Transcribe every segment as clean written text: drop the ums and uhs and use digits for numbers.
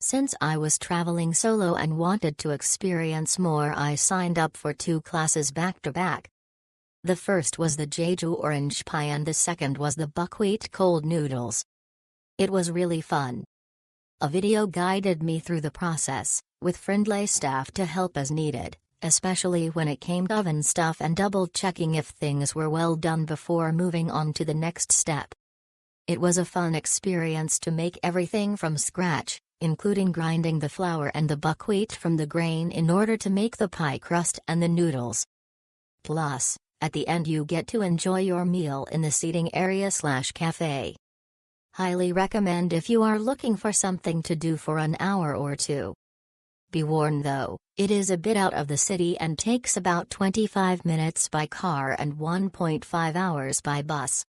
Since I was traveling solo and wanted to experience more, I signed up for 2 classes back to back. The first was the Jeju orange pie and the second was the buckwheat cold noodles. It was really fun. A video guided me through the process, with friendly staff to help as needed, especially when it came to oven stuff and double-checking if things were well done before moving on to the next step. It was a fun experience to make everything from scratch, including grinding the flour and the buckwheat from the grain in order to make the pie crust and the noodles. Plus, at the end you get to enjoy your meal in the seating area/cafe. Highly recommend if you are looking for something to do for an hour or two. Be warned though, it is a bit out of the city and takes about 25 minutes by car and 1.5 hours by bus.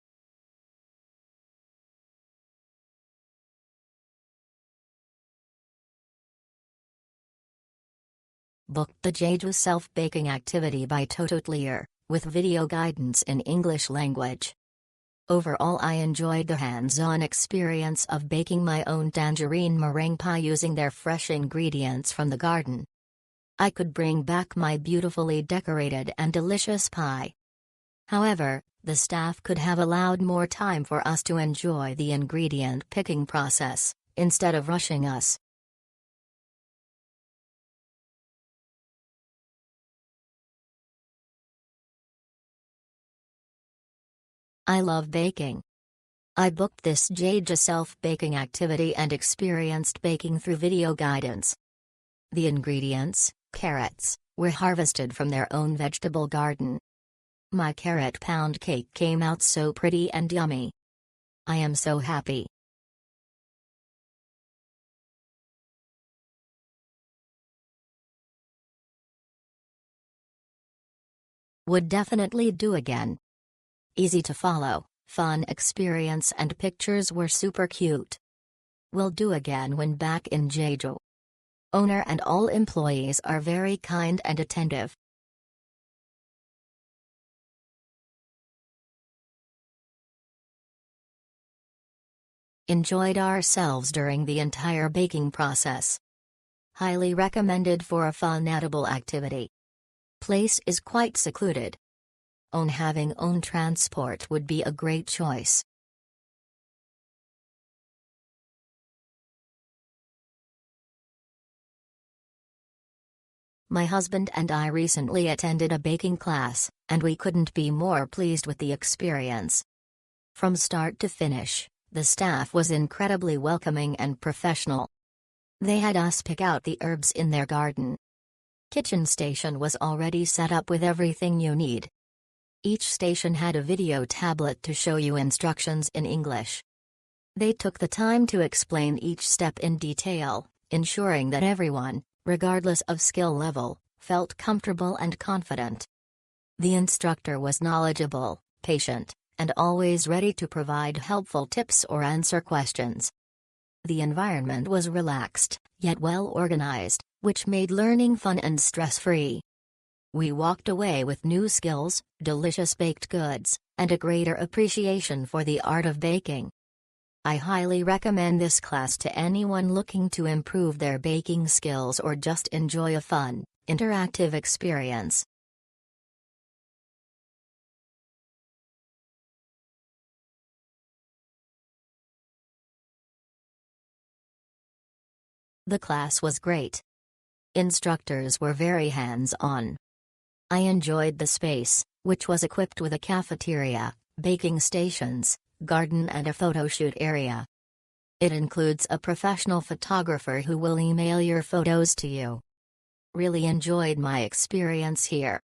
Booked the Jeju self-baking activity by TOTOatelier, with video guidance in English language. Overall, I enjoyed the hands-on experience of baking my own tangerine meringue pie using their fresh ingredients from the garden. I could bring back my beautifully decorated and delicious pie. However, the staff could have allowed more time for us to enjoy the ingredient picking process, instead of rushing us. I love baking. I booked this Jeju self-baking activity and experienced baking through video guidance. The ingredients, carrots, were harvested from their own vegetable garden. My carrot pound cake came out so pretty and yummy. I am so happy. Would definitely do again. Easy to follow, fun experience and pictures were super cute. Will do again when back in Jeju. Owner and all employees are very kind and attentive. Enjoyed ourselves during the entire baking process. Highly recommended for a fun edible activity. Place is quite secluded. Having own transport would be a great choice. My husband and I recently attended a baking class, and we couldn't be more pleased with the experience. From start to finish, the staff was incredibly welcoming and professional. They had us pick out the herbs in their garden. Kitchen station was already set up with everything you need. Each station had a video tablet to show you instructions in English. They took the time to explain each step in detail, ensuring that everyone, regardless of skill level, felt comfortable and confident. The instructor was knowledgeable, patient, and always ready to provide helpful tips or answer questions. The environment was relaxed, yet well organized, which made learning fun and stress-free. We walked away with new skills, delicious baked goods, and a greater appreciation for the art of baking. I highly recommend this class to anyone looking to improve their baking skills or just enjoy a fun, interactive experience. The class was great. Instructors were very hands-on. I enjoyed the space, which was equipped with a cafeteria, baking stations, garden and a photo shoot area. It includes a professional photographer who will email your photos to you. Really enjoyed my experience here.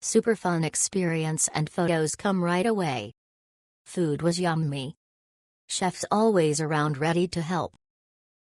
Super fun experience and photos come right away. Food was yummy. Chefs always around ready to help.